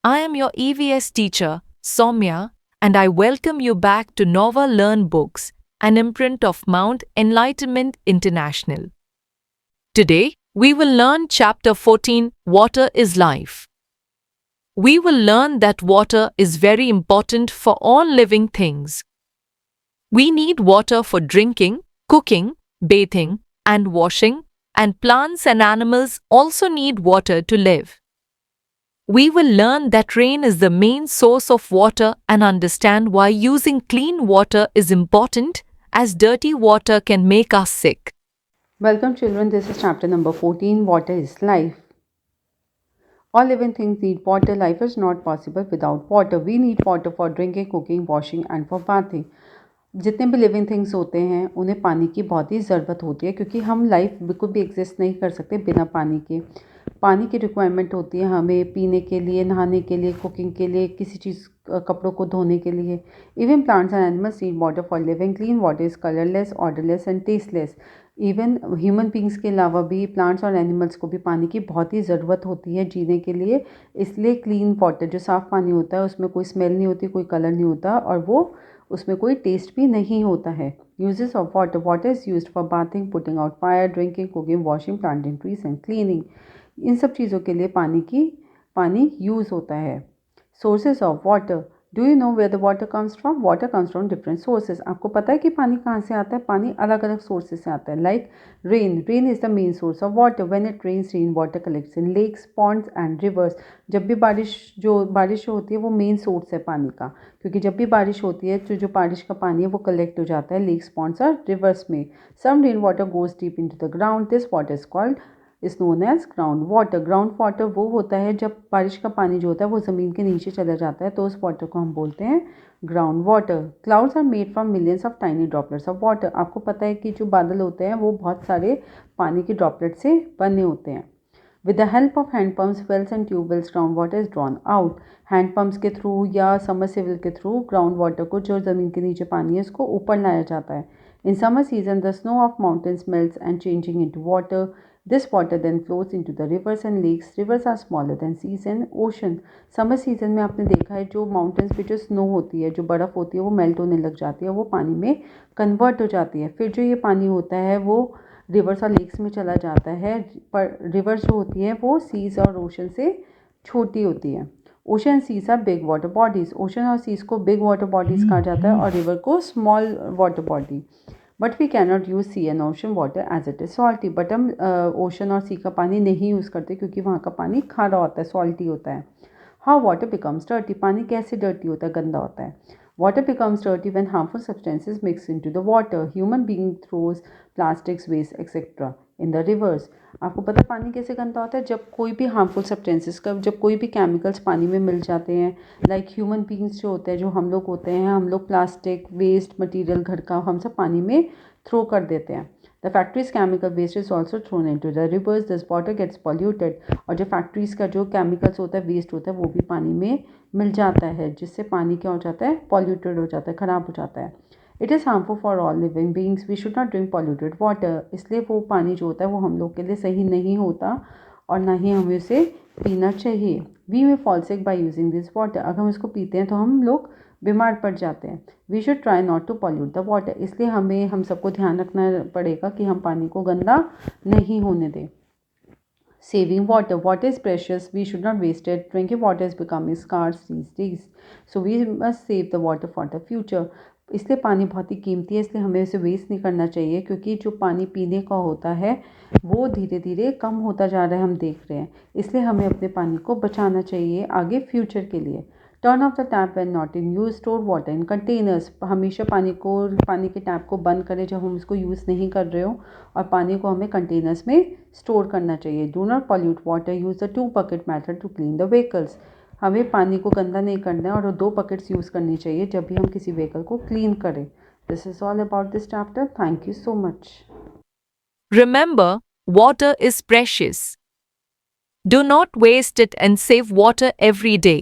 I am your EVS teacher, Soumya, and I welcome you back to Nova Learn Books, an imprint of Mount Enlightenment International. Today, we will learn Chapter 14, Water is Life. We will learn that water is very important for all living things. We need water for drinking, cooking, bathing, and washing, and plants and animals also need water to live. We will learn that rain is the main source of water and understand why using clean water is important, as dirty water can make us sick. Welcome children, this is chapter number 14, Water is Life. All living things need water. Life is not possible without water. We need water for drinking, cooking, washing and for bathing. जितने भी living things होते हैं उन्हें पानी की बहुत ही ज़रूरत होती है, क्योंकि हम लाइफ बिल्कुल भी एग्जिस्ट नहीं कर सकते बिना पानी के। पानी की रिक्वायरमेंट होती है हमें पीने के लिए, नहाने के लिए, कुकिंग के लिए, किसी चीज़ कपड़ों को धोने के लिए। Even plants and animals need water for living. Clean water is colourless, odourless and tasteless. Even human beings के अलावा भी प्लांट्स और एनिमल्स को भी पानी की बहुत ही ज़रूरत होती है जीने के लिए। इसलिए क्लीन वाटर, जो साफ़ पानी होता है, उसमें कोई स्मेल नहीं होती, कोई कलर नहीं होता और वो उसमें कोई टेस्ट भी नहीं होता है। Uses of water: water is used for bathing, putting out fire, drinking, cooking, washing, planting trees and cleaning. इन सब चीज़ों के लिए पानी यूज़ होता है। Sources of water: do you know where the water comes from? Water comes from different sources. आपको पता है कि पानी कहाँ से आता है? पानी अलग अलग सोर्सेज से आता है। Like rain is the main source of water. When it rains, rain water collects in lakes, ponds and rivers. जब भी बारिश होती है वो मेन सोर्स है पानी का, क्योंकि जब भी बारिश होती है तो जो बारिश का पानी है वो कलेक्ट हो जाता है लेक्स, पॉन्ड्स और रिवर्स में। Some rain water goes deep into the ground. This water is called is known as ground water. Ground water वो होता है जब बारिश का पानी जो होता है वो ज़मीन के नीचे चला जाता है, तो उस वाटर को हम बोलते हैं ground water. Clouds are made from millions of tiny droplets of water. आपको पता है कि जो बादल होते हैं वो बहुत सारे पानी के ड्रॉपलेट से बने होते हैं। With the help of hand pumps, wells and tubewells, ground water is drawn out. Hand pumps के थ्रू या समरसेबल के थ्रू ग्राउंड वाटर को, जो ज़मीन के नीचे पानी है, उसको ऊपर लाया जाता है। In summer season, the snow of mountains melts and changing into water. This water then flows into the rivers and lakes. Rivers are smaller than seas and ocean. Summer season में आपने देखा है जो माउंटेन्स पे जो snow होती है, जो बर्फ़ होती है, वो मेल्ट होने लग जाती है, वो पानी में कन्वर्ट हो जाती है। फिर जो ये पानी होता है वो रिवर्स और लेक्स में चला जाता है। पर रिवर्स जो होती है वो सीज और ओशन से छोटी होती है। Ocean and seas are big water bodies. Ocean और सीज को बिग वाटर बॉडीज़ कहा जाता है और रिवर को small water body. But we cannot use sea and ocean water as it is salty. But हम ओशन और सी का पानी नहीं यूज़ करते क्योंकि वहाँ का पानी खारा होता है, सॉल्टी होता है। How water becomes dirty? पानी कैसे डर्टी होता है, गंदा होता है? Water becomes dirty when harmful substances mix into the water. Human being throws plastics, waste etcetera in the rivers. आपको पता है पानी कैसे गंदा होता है? जब कोई भी हार्मफुल सब्सटेंसेस का, जब कोई भी केमिकल्स पानी में मिल जाते हैं। लाइक ह्यूमन बींग्स जो होते हैं, जो हम लोग होते हैं, हम लोग प्लास्टिक वेस्ट मटेरियल घर का हम सब पानी में थ्रो कर देते हैं। The factories chemical waste is also thrown into the rivers. This water gets polluted. और जो फैक्ट्रीज़ का जो केमिकल्स होता है, वेस्ट होता है, वो भी पानी में मिल जाता है, जिससे पानी क्या हो जाता है? पॉल्यूटेड हो जाता है, ख़राब हो जाता है। It is harmful for all living beings. We should not drink polluted water. इसलिए वो पानी जो होता है वो हम लोग के लिए सही नहीं होता और ना ही हमें उसे पीना चाहिए। वी में fall sick by using this water. अगर हम इसको पीते हैं तो हम लोग बीमार पड़ जाते हैं। We should try not to pollute the water. इसलिए हम सबको ध्यान रखना पड़ेगा कि हम पानी को गंदा नहीं होने दें। Saving water. Water is precious. We should not waste it. Drinking water is becoming scarce these days. So we must save the water for the future. इसलिए पानी बहुत ही कीमती है, इसलिए हमें इसे वेस्ट नहीं करना चाहिए, क्योंकि जो पानी पीने का होता है वो धीरे धीरे कम होता जा रहा है, हम देख रहे हैं। इसलिए हमें अपने पानी को बचाना चाहिए आगे फ्यूचर के लिए। Turn off the tap when not in use. Store water in containers. हमेशा पानी के टैप को बंद करें जब हम इसको यूज़ नहीं कर रहे हो, और पानी को हमें कंटेनर्स में स्टोर करना चाहिए। Do not pollute water. Use the 2 bucket method to clean the vehicles. हमें पानी को गंदा नहीं करना है और 2 बकेट्स यूज़ करनी चाहिए जब भी हम किसी व्हीकल को क्लीन करें। This is all about this chapter. Thank you so much. Remember, water is precious. Do not waste it and save water every day.